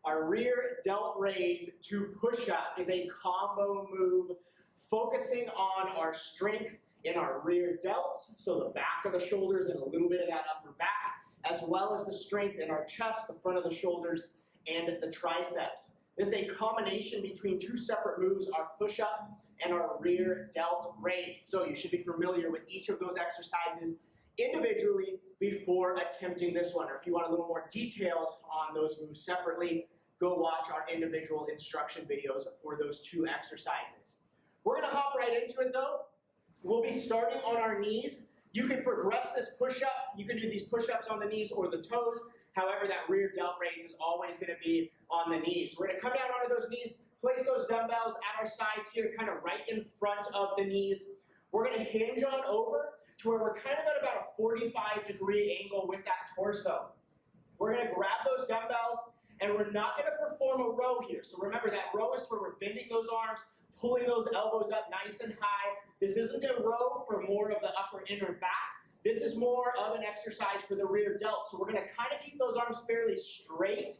Our rear delt raise to push-up is a combo move focusing on our strength in our rear delts, so the back of the shoulders and a little bit of that upper back, as well as the strength in our chest, the front of the shoulders, and the triceps. This is a combination between two separate moves, our push-up and our rear delt raise. So you should be familiar with each of those exercises individually before attempting this one. Or if you want a little more details on those moves separately, go watch our individual instruction videos for those two exercises. We're going to hop right into it though. We'll be starting on our knees. You can progress this push-up. You can do these push-ups on the knees or the toes. However, that rear delt raise is always going to be on the knees. So we're going to come down onto those knees, place those dumbbells at our sides here, kind of right in front of the knees. We're going to hinge on over to where we're kind of at about a 45-degree angle with that torso. We're going to grab those dumbbells, and we're not going to perform a row here. So remember, that row is where we're bending those arms, pulling those elbows up nice and high. This isn't a row for more of the upper inner back. This is more of an exercise for the rear delt. So we're going to kind of keep those arms fairly straight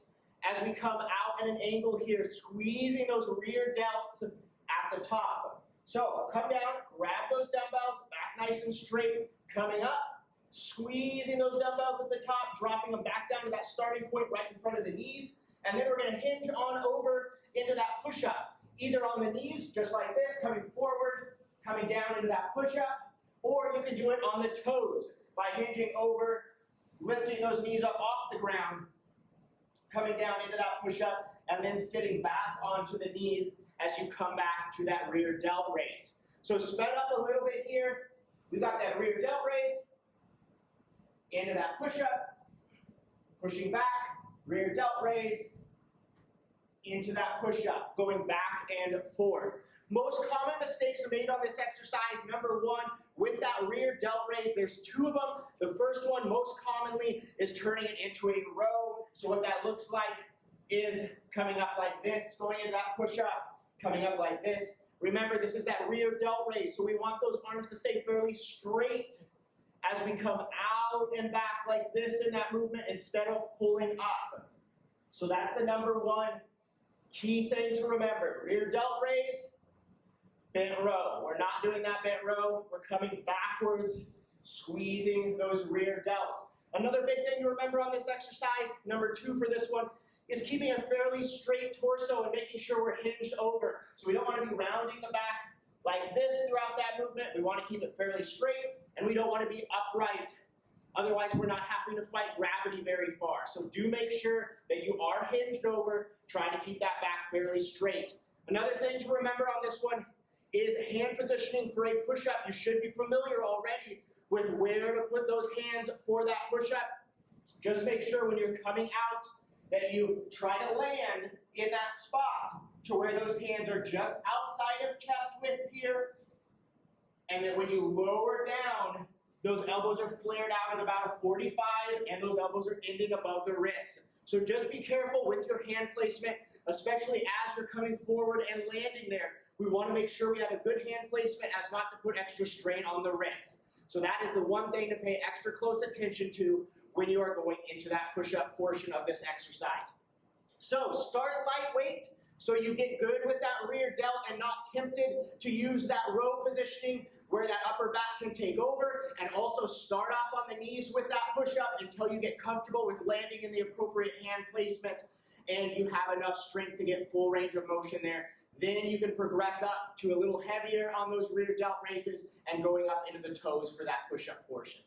as we come out at an angle here, squeezing those rear delts at the top. So come down, grab those dumbbells, back nice and straight, coming up, squeezing those dumbbells at the top, dropping them back down to that starting point right in front of the knees, and then we're going to hinge on over into that push-up, either on the knees, just like this, coming forward, coming down into that push-up, or you can do it on the toes by hinging over, lifting those knees up off the ground, coming down into that push-up, and then sitting back onto the knees as you come back to that rear delt raise. So sped up a little bit here. We got that rear delt raise, into that push-up, pushing back, rear delt raise, into that push-up, going back and forth. Most common mistakes are made on this exercise. Number one, with that rear delt raise, there's two of them. The first one, most commonly, is turning it into a row. So what that looks like is coming up like this, going into that push-up, coming up like this. Remember, this is that rear delt raise, so we want those arms to stay fairly straight as we come out and back like this in that movement instead of pulling up. So that's the number one key thing to remember. Rear delt raise, bent row. We're not doing that bent row. We're coming backwards, squeezing those rear delts. Another big thing to remember on this exercise, number two for this one, is keeping a fairly straight torso and making sure we're hinged over. So we don't want to be rounding the back like this throughout that movement. We want to keep it fairly straight, and we don't want to be upright. Otherwise, we're not having to fight gravity very far. So do make sure that you are hinged over, trying to keep that back fairly straight. Another thing to remember on this one is hand positioning for a push-up. You should be familiar already with where to put those hands for that push-up. Just make sure when you're coming out that you try to land in that spot to where those hands are just outside of chest width here. And then when you lower down, those elbows are flared out at about a 45, and those elbows are ending above the wrists. So just be careful with your hand placement, especially as you're coming forward and landing there. We want to make sure we have a good hand placement as not to put extra strain on the wrists. So that is the one thing to pay extra close attention to when you are going into that push-up portion of this exercise. So start lightweight so you get good with that rear delt and not tempted to use that row positioning where that upper back can take over, and also start off on the knees with that push-up until you get comfortable with landing in the appropriate hand placement and you have enough strength to get full range of motion there. Then you can progress up to a little heavier on those rear delt raises and going up into the toes for that push-up portion.